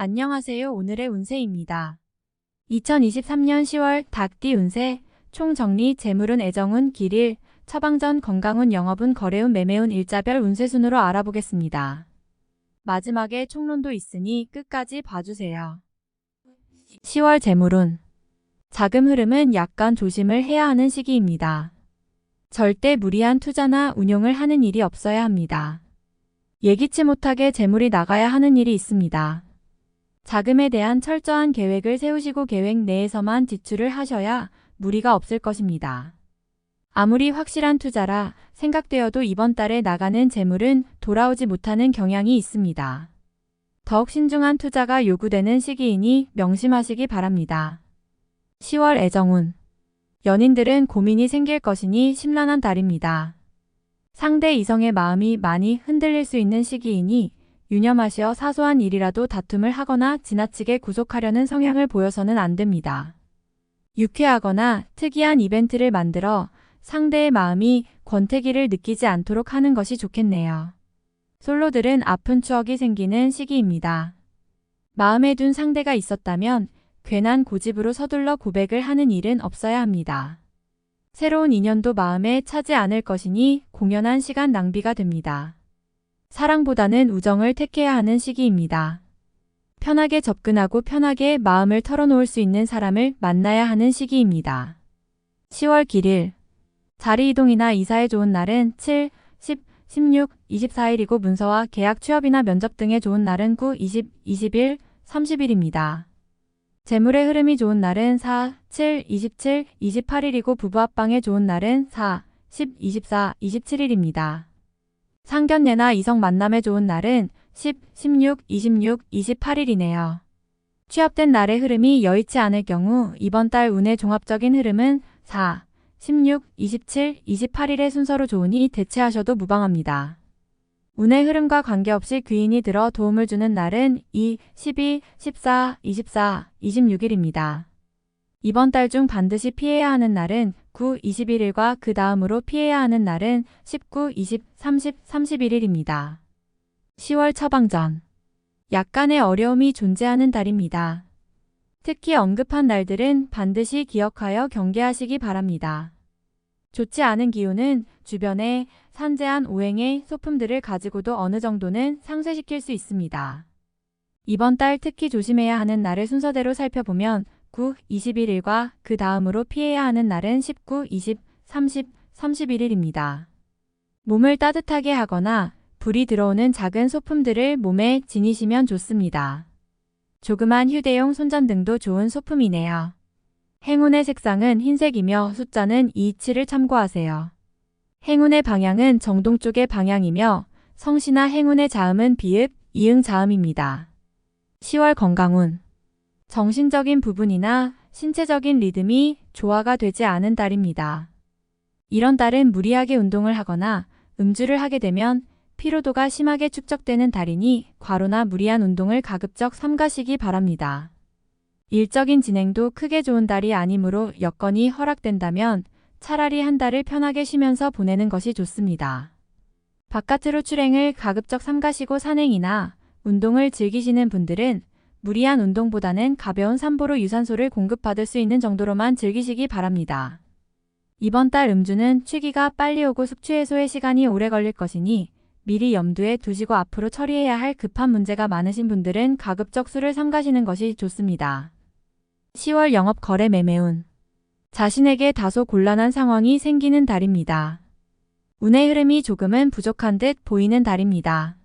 안녕하세요. 오늘의 운세입니다. 2023년 10월 닭띠 운세, 총정리, 재물운, 애정운, 길일, 처방전, 건강운, 영업운, 거래운, 매매운, 일자별 운세 순으로 알아보겠습니다. 마지막에 총론도 있으니 끝까지 봐주세요. 10월 재물운. 자금 흐름은 약간 조심을 해야 하는 시기입니다. 절대 무리한 투자나 운용을 하는 일이 없어야 합니다. 예기치 못하게 재물이 나가야 하는 일이 있습니다. 자금에 대한 철저한 계획을 세우시고 계획 내에서만 지출을 하셔야 무리가 없을 것입니다. 아무리 확실한 투자라 생각되어도 이번 달에 나가는 재물은 돌아오지 못하는 경향이 있습니다. 더욱 신중한 투자가 요구되는 시기이니 명심하시기 바랍니다. 10월 애정운. 연인들은 고민이 생길 것이니 심란한 달입니다. 상대 이성의 마음이 많이 흔들릴 수 있는 시기이니 유념하시어 사소한 일이라도 다툼을 하거나 지나치게 구속하려는 성향을 보여서는 안 됩니다. 유쾌하거나 특이한 이벤트를 만들어 상대의 마음이 권태기를 느끼지 않도록 하는 것이 좋겠네요. 솔로들은 아픈 추억이 생기는 시기입니다. 마음에 둔 상대가 있었다면 괜한 고집으로 서둘러 고백을 하는 일은 없어야 합니다. 새로운 인연도 마음에 차지 않을 것이니 공연한 시간 낭비가 됩니다. 사랑보다는 우정을 택해야 하는 시기입니다. 편하게 접근하고 편하게 마음을 털어놓을 수 있는 사람을 만나야 하는 시기입니다. 10월 길일. 자리 이동이나 이사에 좋은 날은 7, 10, 16, 24일이고 문서와 계약 취업이나 면접 등에 좋은 날은 9, 20, 21, 30일입니다. 재물의 흐름이 좋은 날은 4, 7, 27, 28일이고 부부 합방에 좋은 날은 4, 10, 24, 27일입니다. 상견례나 이성 만남에 좋은 날은 10, 16, 26, 28일이네요. 취업된 날의 흐름이 여의치 않을 경우 이번 달 운의 종합적인 흐름은 4, 16, 27, 28일의 순서로 좋으니 대체하셔도 무방합니다. 운의 흐름과 관계없이 귀인이 들어 도움을 주는 날은 2, 12, 14, 24, 26일입니다. 이번 달 중 반드시 피해야 하는 날은 9, 21일과 그 다음으로 피해야 하는 날은 19, 20, 30, 31일입니다. 10월 처방전. 약간의 어려움이 존재하는 달입니다. 특히 언급한 날들은 반드시 기억하여 경계하시기 바랍니다. 좋지 않은 기운은 주변에 산재한 오행의 소품들을 가지고도 어느 정도는 상쇄시킬 수 있습니다. 이번 달 특히 조심해야 하는 날을 순서대로 살펴보면 9, 21일과 그 다음으로 피해야 하는 날은 19, 20, 30, 31일입니다. 몸을 따뜻하게 하거나 불이 들어오는 작은 소품들을 몸에 지니시면 좋습니다. 조그만 휴대용 손전등도 좋은 소품이네요. 행운의 색상은 흰색이며 숫자는 2, 7을 참고하세요. 행운의 방향은 정동 쪽의 방향이며 성씨나 행운의 자음은 비읍, 이응 자음입니다. 10월 건강운. 정신적인 부분이나 신체적인 리듬이 조화가 되지 않은 달입니다. 이런 달은 무리하게 운동을 하거나 음주를 하게 되면 피로도가 심하게 축적되는 달이니 과로나 무리한 운동을 가급적 삼가시기 바랍니다. 일적인 진행도 크게 좋은 달이 아니므로 여건이 허락된다면 차라리 한 달을 편하게 쉬면서 보내는 것이 좋습니다. 바깥으로 출행을 가급적 삼가시고 산행이나 운동을 즐기시는 분들은 무리한 운동보다는 가벼운 산보로 유산소를 공급받을 수 있는 정도로만 즐기시기 바랍니다. 이번 달 음주는 취기가 빨리 오고 숙취 해소에 시간이 오래 걸릴 것이니 미리 염두에 두시고 앞으로 처리해야 할 급한 문제가 많으신 분들은 가급적 술을 삼가시는 것이 좋습니다. 10월 영업 거래 매매운. 자신에게 다소 곤란한 상황이 생기는 달입니다. 운의 흐름이 조금은 부족한 듯 보이는 달입니다.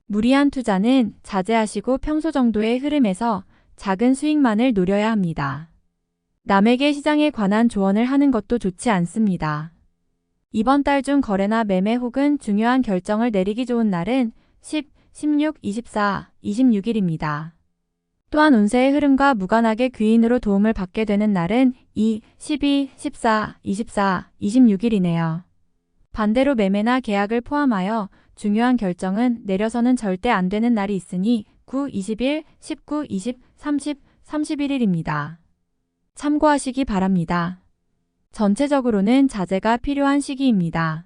무리한 투자는 자제하시고 평소 정도의 흐름에서 작은 수익만을 노려야 합니다. 남에게 시장에 관한 조언을 하는 것도 좋지 않습니다. 이번 달 중 거래나 매매 혹은 중요한 결정을 내리기 좋은 날은 10, 16, 24, 26일입니다. 또한 운세의 흐름과 무관하게 귀인으로 도움을 받게 되는 날은 2, 12, 14, 24, 26일이네요. 반대로 매매나 계약을 포함하여 중요한 결정은 내려서는 절대 안 되는 날이 있으니 9, 21, 19, 20, 30, 31일입니다. 참고하시기 바랍니다. 전체적으로는 자제가 필요한 시기입니다.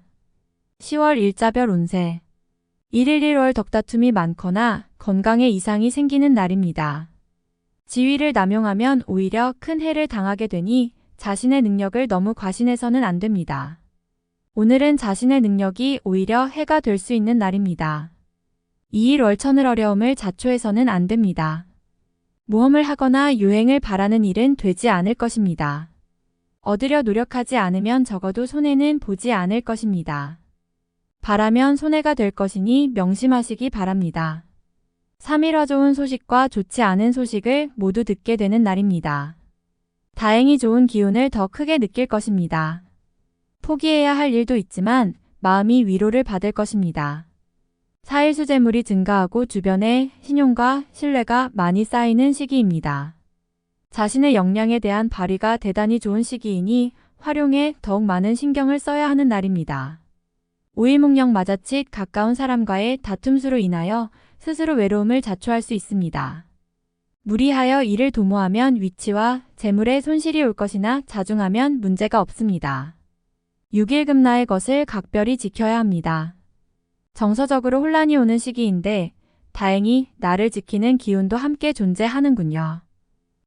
10월 일자별 운세. 1일 1월 덕다툼이 많거나 건강에 이상이 생기는 날입니다. 지위를 남용하면 오히려 큰 해를 당하게 되니 자신의 능력을 너무 과신해서는 안 됩니다. 오늘은 자신의 능력이 오히려 해가 될 수 있는 날입니다. 이일월천을 어려움을 자초해서는 안 됩니다. 모험을 하거나 유행을 바라는 일은 되지 않을 것입니다. 얻으려 노력하지 않으면 적어도 손해는 보지 않을 것입니다. 바라면 손해가 될 것이니 명심하시기 바랍니다. 3일화 좋은 소식과 좋지 않은 소식을 모두 듣게 되는 날입니다. 다행히 좋은 기운을 더 크게 느낄 것입니다. 포기해야 할 일도 있지만 마음이 위로를 받을 것입니다. 4일 수재물이 증가하고 주변에 신용과 신뢰가 많이 쌓이는 시기입니다. 자신의 역량에 대한 발휘가 대단히 좋은 시기이니 활용에 더욱 많은 신경을 써야 하는 날입니다. 오일목령 맞아칫 가까운 사람과의 다툼수로 인하여 스스로 외로움을 자초할 수 있습니다. 무리하여 일을 도모하면 위치와 재물에 손실이 올 것이나 자중하면 문제가 없습니다. 6일 금나의 것을 각별히 지켜야 합니다. 정서적으로 혼란이 오는 시기인데 다행히 나를 지키는 기운도 함께 존재하는군요.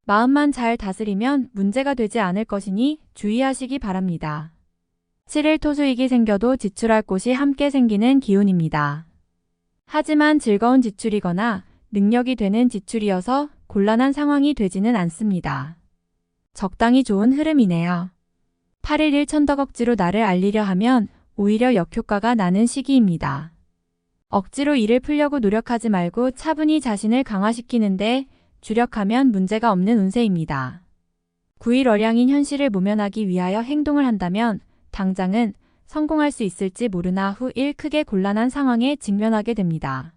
마음만 잘 다스리면 문제가 되지 않을 것이니 주의하시기 바랍니다. 7일 토수익이 생겨도 지출할 곳이 함께 생기는 기운입니다. 하지만 즐거운 지출이거나 능력이 되는 지출이어서 곤란한 상황이 되지는 않습니다. 적당히 좋은 흐름이네요. 8일 일천덕 억지로 나를 알리려 하면 오히려 역효과가 나는 시기입니다. 억지로 일을 풀려고 노력하지 말고 차분히 자신을 강화시키는데 주력하면 문제가 없는 운세입니다. 9일 얼량인 현실을 모면하기 위하여 행동을 한다면 당장은 성공할 수 있을지 모르나 후 일 크게 곤란한 상황에 직면하게 됩니다.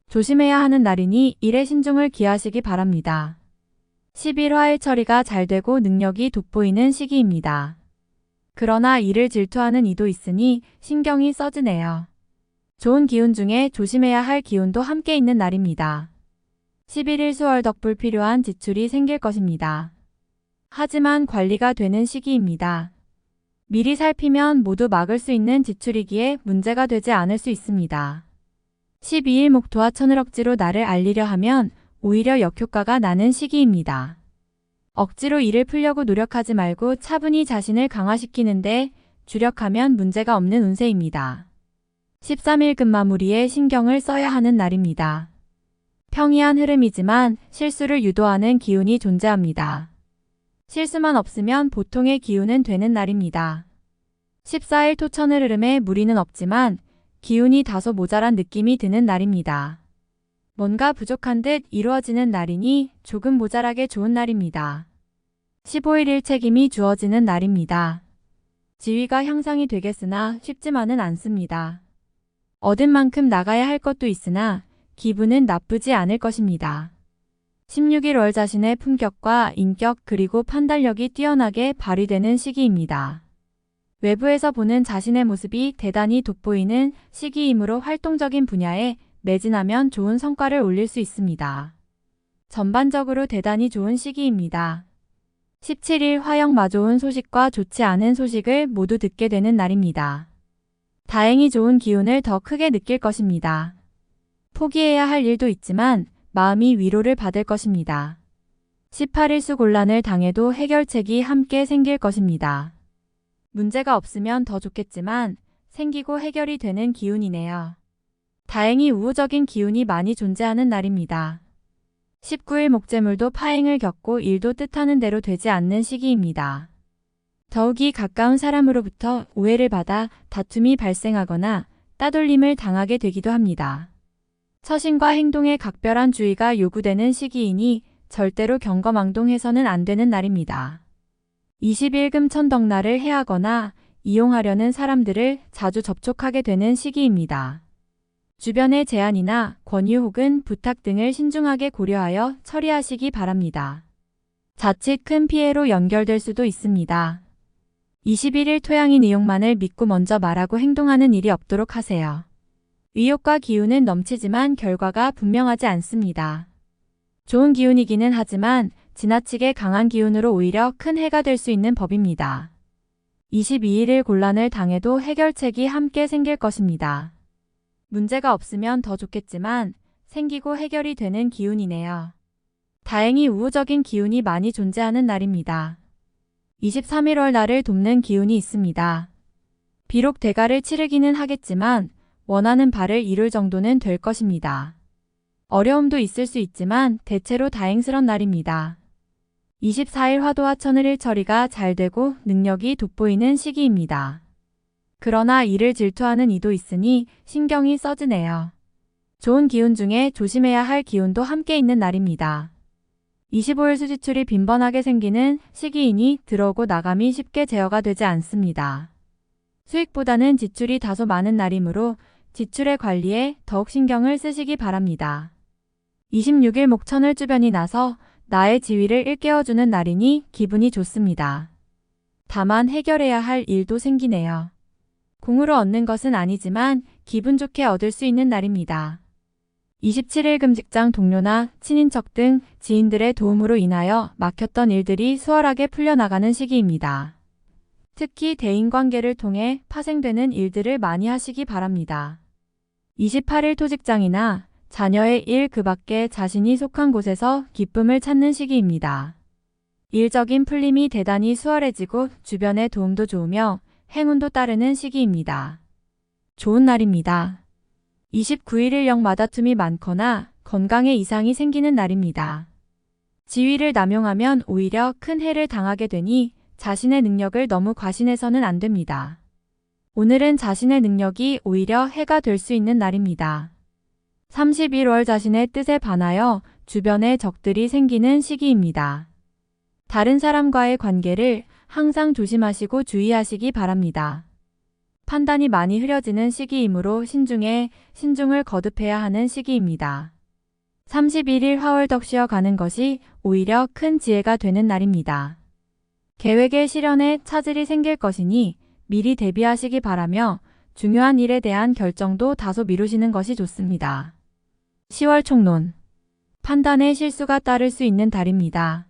조심해야 하는 날이니 일에 신중을 기하시기 바랍니다. 10일 화일 처리가 잘 되고 능력이 돋보이는 시기입니다. 그러나 일을 질투하는 이도 있으니 신경이 써지네요. 좋은 기운 중에 조심해야 할 기운도 함께 있는 날입니다. 11일 수월덕 불필요한 지출이 생길 것입니다. 하지만 관리가 되는 시기입니다. 미리 살피면 모두 막을 수 있는 지출이기에 문제가 되지 않을 수 있습니다. 12일 목토와 천을 억지로 나를 알리려 하면 오히려 역효과가 나는 시기입니다. 억지로 일을 풀려고 노력하지 말고 차분히 자신을 강화시키는데 주력하면 문제가 없는 운세입니다. 13일 금마무리에 신경을 써야 하는 날입니다. 평이한 흐름이지만 실수를 유도하는 기운이 존재합니다. 실수만 없으면 보통의 기운은 되는 날입니다. 14일 토천을 흐름에 무리는 없지만 기운이 다소 모자란 느낌이 드는 날입니다. 뭔가 부족한 듯 이루어지는 날이니 조금 모자라게 좋은 날입니다. 15일 일책임이 주어지는 날입니다. 지위가 향상이 되겠으나 쉽지만은 않습니다. 얻은 만큼 나가야 할 것도 있으나 기분은 나쁘지 않을 것입니다. 16일 월 자신의 품격과 인격 그리고 판단력이 뛰어나게 발휘되는 시기입니다. 외부에서 보는 자신의 모습이 대단히 돋보이는 시기이므로 활동적인 분야에 매진하면 좋은 성과를 올릴 수 있습니다. 전반적으로 대단히 좋은 시기입니다. 17일 화영 좋은 소식과 좋지 않은 소식을 모두 듣게 되는 날입니다. 다행히 좋은 기운을 더 크게 느낄 것입니다. 포기해야 할 일도 있지만 마음이 위로를 받을 것입니다. 18일 수곤란을 당해도 해결책이 함께 생길 것입니다. 문제가 없으면 더 좋겠지만 생기고 해결이 되는 기운이네요. 다행히 우호적인 기운이 많이 존재하는 날입니다. 19일 목재물도 파행을 겪고 일도 뜻하는 대로 되지 않는 시기입니다. 더욱이 가까운 사람으로부터 오해를 받아 다툼이 발생하거나 따돌림을 당하게 되기도 합니다. 처신과 행동에 각별한 주의가 요구되는 시기이니 절대로 경거망동해서는 안 되는 날입니다. 20일 금천덕날을 해하거나 이용하려는 사람들을 자주 접촉하게 되는 시기입니다. 주변의 제안이나 권유 혹은 부탁 등을 신중하게 고려하여 처리하시기 바랍니다. 자칫 큰 피해로 연결될 수도 있습니다. 21일 토양인 의욕만을 믿고 먼저 말하고 행동하는 일이 없도록 하세요. 의욕과 기운은 넘치지만 결과가 분명하지 않습니다. 좋은 기운이기는 하지만 지나치게 강한 기운으로 오히려 큰 해가 될 수 있는 법입니다. 22일을 곤란을 당해도 해결책이 함께 생길 것입니다. 문제가 없으면 더 좋겠지만 생기고 해결이 되는 기운이네요. 다행히 우호적인 기운이 많이 존재하는 날입니다. 23일 날을 돕는 기운이 있습니다. 비록 대가를 치르기는 하겠지만 원하는 바를 이룰 정도는 될 것입니다. 어려움도 있을 수 있지만 대체로 다행스런 날입니다. 24일 화도와 천을일 처리가 잘 되고 능력이 돋보이는 시기입니다. 그러나 이를 질투하는 이도 있으니 신경이 써지네요. 좋은 기운 중에 조심해야 할 기운도 함께 있는 날입니다. 25일 수지출이 빈번하게 생기는 시기이니 들어오고 나감이 쉽게 제어가 되지 않습니다. 수익보다는 지출이 다소 많은 날이므로 지출의 관리에 더욱 신경을 쓰시기 바랍니다. 26일 목천을 주변이 나서 나의 지위를 일깨워주는 날이니 기분이 좋습니다. 다만 해결해야 할 일도 생기네요. 공으로 얻는 것은 아니지만 기분 좋게 얻을 수 있는 날입니다. 27일 금직장 동료나 친인척 등 지인들의 도움으로 인하여 막혔던 일들이 수월하게 풀려나가는 시기입니다. 특히 대인관계를 통해 파생되는 일들을 많이 하시기 바랍니다. 28일 토직장이나 자녀의 일 그 밖에 자신이 속한 곳에서 기쁨을 찾는 시기입니다. 일적인 풀림이 대단히 수월해지고 주변의 도움도 좋으며 행운도 따르는 시기입니다. 좋은 날입니다. 29일일 역마다툼이 많거나 건강에 이상이 생기는 날입니다. 지위를 남용하면 오히려 큰 해를 당하게 되니 자신의 능력을 너무 과신해서는 안 됩니다. 오늘은 자신의 능력이 오히려 해가 될 수 있는 날입니다. 31월 자신의 뜻에 반하여 주변에 적들이 생기는 시기입니다. 다른 사람과의 관계를 항상 조심하시고 주의하시기 바랍니다. 판단이 많이 흐려지는 시기이므로 신중을 거듭해야 하는 시기입니다. 31일 화월덕 쉬어가는 것이 오히려 큰 지혜가 되는 날입니다. 계획의 실현에 차질이 생길 것이니 미리 대비하시기 바라며 중요한 일에 대한 결정도 다소 미루시는 것이 좋습니다. 10월 총론. 판단에 실수가 따를 수 있는 달입니다.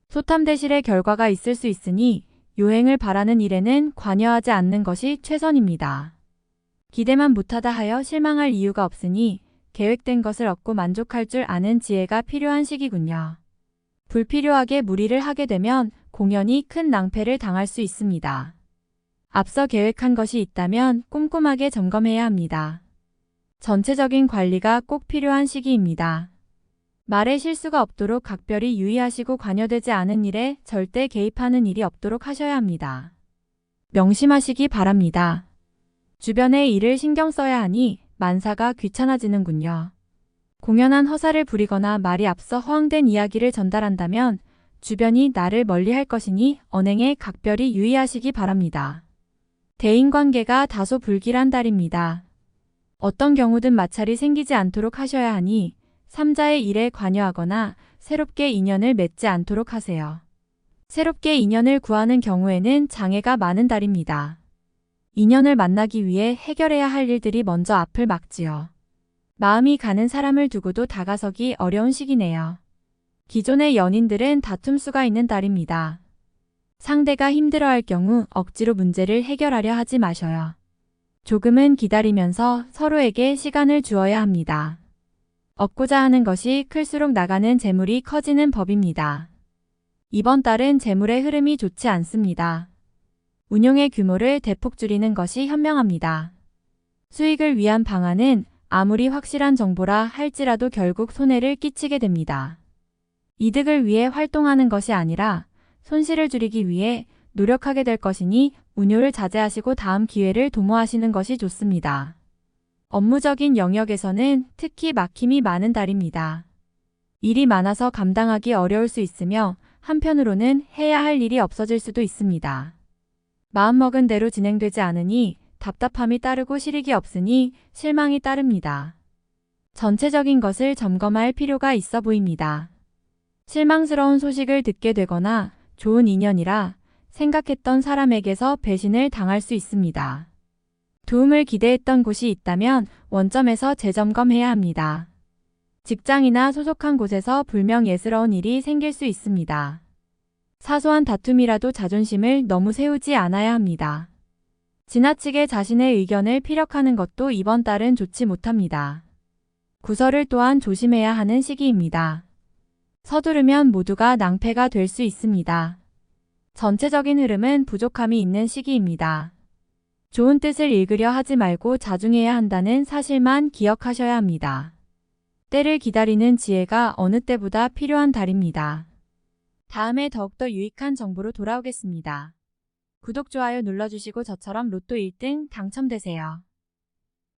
소탐대실의 결과가 있을 수 있으니 요행을 바라는 일에는 관여하지 않는 것이 최선입니다. 기대만 못하다 하여 실망할 이유가 없으니 계획된 것을 얻고 만족할 줄 아는 지혜가 필요한 시기군요. 불필요하게 무리를 하게 되면 공연히 큰 낭패를 당할 수 있습니다. 앞서 계획한 것이 있다면 꼼꼼하게 점검해야 합니다. 전체적인 관리가 꼭 필요한 시기입니다. 말에 실수가 없도록 각별히 유의하시고 관여되지 않은 일에 절대 개입하는 일이 없도록 하셔야 합니다. 명심하시기 바랍니다. 주변의 일을 신경 써야 하니 만사가 귀찮아지는군요. 공연한 허사를 부리거나 말이 앞서 허황된 이야기를 전달한다면 주변이 나를 멀리할 것이니 언행에 각별히 유의하시기 바랍니다. 대인관계가 다소 불길한 달입니다. 어떤 경우든 마찰이 생기지 않도록 하셔야 하니 삼자의 일에 관여하거나 새롭게 인연을 맺지 않도록 하세요. 새롭게 인연을 구하는 경우에는 장애가 많은 달입니다. 인연을 만나기 위해 해결해야 할 일들이 먼저 앞을 막지요. 마음이 가는 사람을 두고도 다가서기 어려운 시기네요. 기존의 연인들은 다툼수가 있는 달입니다. 상대가 힘들어할 경우 억지로 문제를 해결하려 하지 마셔요. 조금은 기다리면서 서로에게 시간을 주어야 합니다. 얻고자 하는 것이 클수록 나가는 재물이 커지는 법입니다. 이번 달은 재물의 흐름이 좋지 않습니다. 운용의 규모를 대폭 줄이는 것이 현명합니다. 수익을 위한 방안은 아무리 확실한 정보라 할지라도 결국 손해를 끼치게 됩니다. 이득을 위해 활동하는 것이 아니라 손실을 줄이기 위해 노력하게 될 것이니 운용을 자제하시고 다음 기회를 도모하시는 것이 좋습니다. 업무적인 영역에서는 특히 막힘이 많은 달입니다. 일이 많아서 감당하기 어려울 수 있으며 한편으로는 해야 할 일이 없어질 수도 있습니다. 마음먹은 대로 진행되지 않으니 답답함이 따르고 실익이 없으니 실망이 따릅니다. 전체적인 것을 점검할 필요가 있어 보입니다. 실망스러운 소식을 듣게 되거나 좋은 인연이라 생각했던 사람에게서 배신을 당할 수 있습니다. 도움을 기대했던 곳이 있다면 원점에서 재점검해야 합니다. 직장이나 소속한 곳에서 불명예스러운 일이 생길 수 있습니다. 사소한 다툼이라도 자존심을 너무 세우지 않아야 합니다. 지나치게 자신의 의견을 피력하는 것도 이번 달은 좋지 못합니다. 구설을 또한 조심해야 하는 시기입니다. 서두르면 모두가 낭패가 될 수 있습니다. 전체적인 흐름은 부족함이 있는 시기입니다. 좋은 뜻을 읽으려 하지 말고 자중해야 한다는 사실만 기억하셔야 합니다. 때를 기다리는 지혜가 어느 때보다 필요한 달입니다. 다음에 더욱더 유익한 정보로 돌아오겠습니다. 구독, 좋아요 눌러주시고 저처럼 로또 1등 당첨되세요.